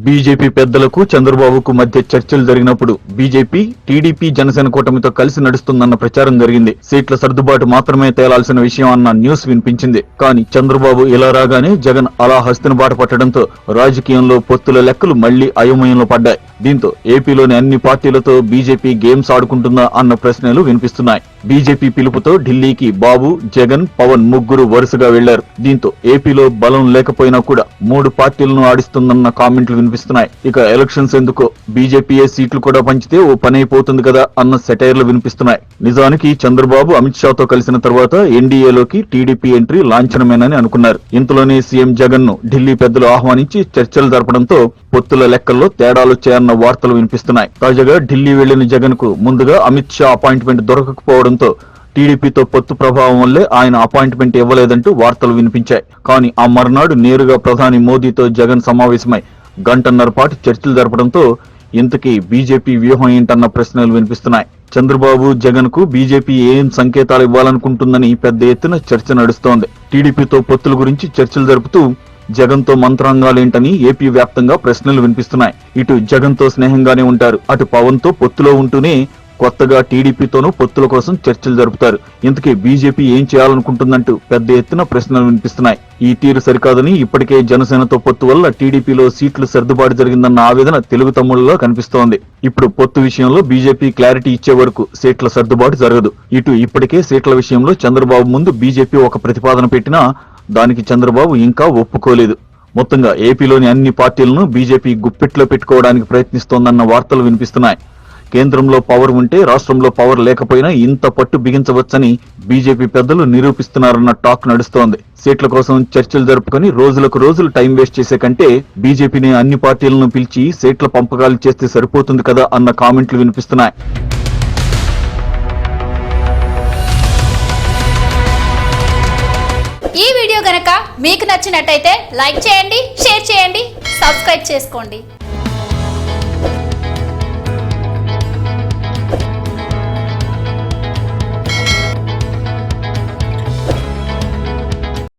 BJP పెద్దలకు చంద్రబాబుకు మధ్య చర్చలు జరిగినప్పుడు బీజేపీ టీడీపీ జనసేన కూటమితో కలిసి నడుస్తుందన్న ప్రచారం జరిగింది. సీట్ల సర్దుబాటు మాత్రమే తేలాల్సిన విషయం అన్న న్యూస్ వినిపించింది. కానీ చంద్రబాబు ఇలా రాగానే జగన్ అలా హస్తిన బాట పట్టడంతో రాజకీయంలో పొత్తుల లెక్కలు మళ్లీ అయోమయంలో పడ్డాయి. దీంతో ఏపీలోని అన్ని పార్టీలతో బీజేపీ గేమ్స్ ఆడుకుంటుందా అన్న ప్రశ్నలు వినిపిస్తున్నాయి. బీజేపీ పిలుపుతో ఢిల్లీకి బాబు, జగన్, పవన్ ముగ్గురు వరుసగా వెళ్లారు. దీంతో ఏపీలో బలం లేకపోయినా కూడా 3 పార్టీలను ఆడిస్తుందన్న కామెంట్లు వినిపిస్తున్నాయి. ఇక ఎలక్షన్స్ ఎందుకో బీజేపీఏ సీట్లు కూడా పంచితే ఓ పని అయిపోతుంది కదా అన్న సెటైర్లు వినిపిస్తున్నాయి. నిజానికి చంద్రబాబు అమిత్ షాతో కలిసిన తర్వాత ఎన్డీఏలోకి టీడీపీ ఎంట్రీ లాంఛనమేనని అనుకున్నారు. ఇంతలోనే సీఎం జగన్ ను ఢిల్లీ పెద్దలు ఆహ్వానించి చర్చలు జరపడంతో పొత్తుల లెక్కల్లో తేడాలొచ్చాయన్న వార్తలు వినిపిస్తున్నాయి. తాజాగా ఢిల్లీ వెళ్లిన జగన్ కు ముందుగా అమిత్ షా అపాయింట్మెంట్ దొరకకపోవడంతో టీడీపీతో పొత్తు ప్రభావం వల్లే ఆయన అపాయింట్మెంట్ ఇవ్వలేదంటూ వార్తలు వినిపించాయి. కానీ ఆ మర్నాడు నేరుగా ప్రధాని మోదీతో జగన్ సమావేశమై గంటన్నర పాటు చర్చలు జరపడంతో ఇంతకీ బీజేపీ వ్యూహం ఏంటన్న ప్రశ్నలు వినిపిస్తున్నాయి. చంద్రబాబు, జగన్ కు బీజేపీ ఏం సంకేతాలు ఇవ్వాలనుకుంటుందని పెద్ద ఎత్తున చర్చ నడుస్తోంది. టీడీపీతో పొత్తుల గురించి చర్చలు జరుపుతూ జగన్ తో మంత్రాంగాలేంటని ఏపీ వ్యాప్తంగా ప్రశ్నలు వినిపిస్తున్నాయి. ఇటు జగన్ తో స్నేహంగానే ఉంటారు, అటు పవన్ తో పొత్తులో ఉంటూనే కొత్తగా టీడీపీతోనూ పొత్తుల కోసం చర్చలు జరుపుతారు. ఇంతకీ బీజేపీ ఏం చేయాలనుకుంటుందంటూ పెద్ద ఎత్తున ప్రశ్నలు వినిపిస్తున్నాయి. ఈ తీరు సరికాదని ఇప్పటికే జనసేనతో పొత్తు వల్ల టీడీపీలో సీట్లు సర్దుబాటు జరిగిందన్న ఆవేదన తెలుగు తమ్ముళ్లలో కనిపిస్తోంది. ఇప్పుడు పొత్తు విషయంలో బీజేపీ క్లారిటీ ఇచ్చే వరకు సీట్ల సర్దుబాటు జరగదు. ఇటు ఇప్పటికే సీట్ల విషయంలో చంద్రబాబు ముందు బీజేపీ ఒక ప్రతిపాదన పెట్టినా దానికి చంద్రబాబు ఇంకా ఒప్పుకోలేదు. మొత్తంగా ఏపీలోని అన్ని పార్టీలను బీజేపీ గుప్పిట్లో పెట్టుకోవడానికి ప్రయత్నిస్తోందన్న వార్తలు వినిపిస్తున్నాయి. కేంద్రంలో పవర్ ఉంటే రాష్ట్రంలో పవర్ లేకపోయినా ఇంత పట్టు బిగించవచ్చని బీజేపీ పెద్దలు నిరూపిస్తున్నారన్న టాక్ నడుస్తోంది. సీట్ల కోసం చర్చలు జరుపుకుని రోజులకు రోజులు టైం వేస్ట్ చేసే కంటే బీజేపీని అన్ని పార్టీలను పిలిచి సీట్ల పంపకాలు చేస్తే సరిపోతుంది కదా అన్న కామెంట్లు వినిపిస్తున్నాయి. ఈ వీడియో గనక మీకు నచ్చినట్టయితే లైక్ చేయండి, షేర్ చేయండి, సబ్స్క్రైబ్ చేసుకోండి.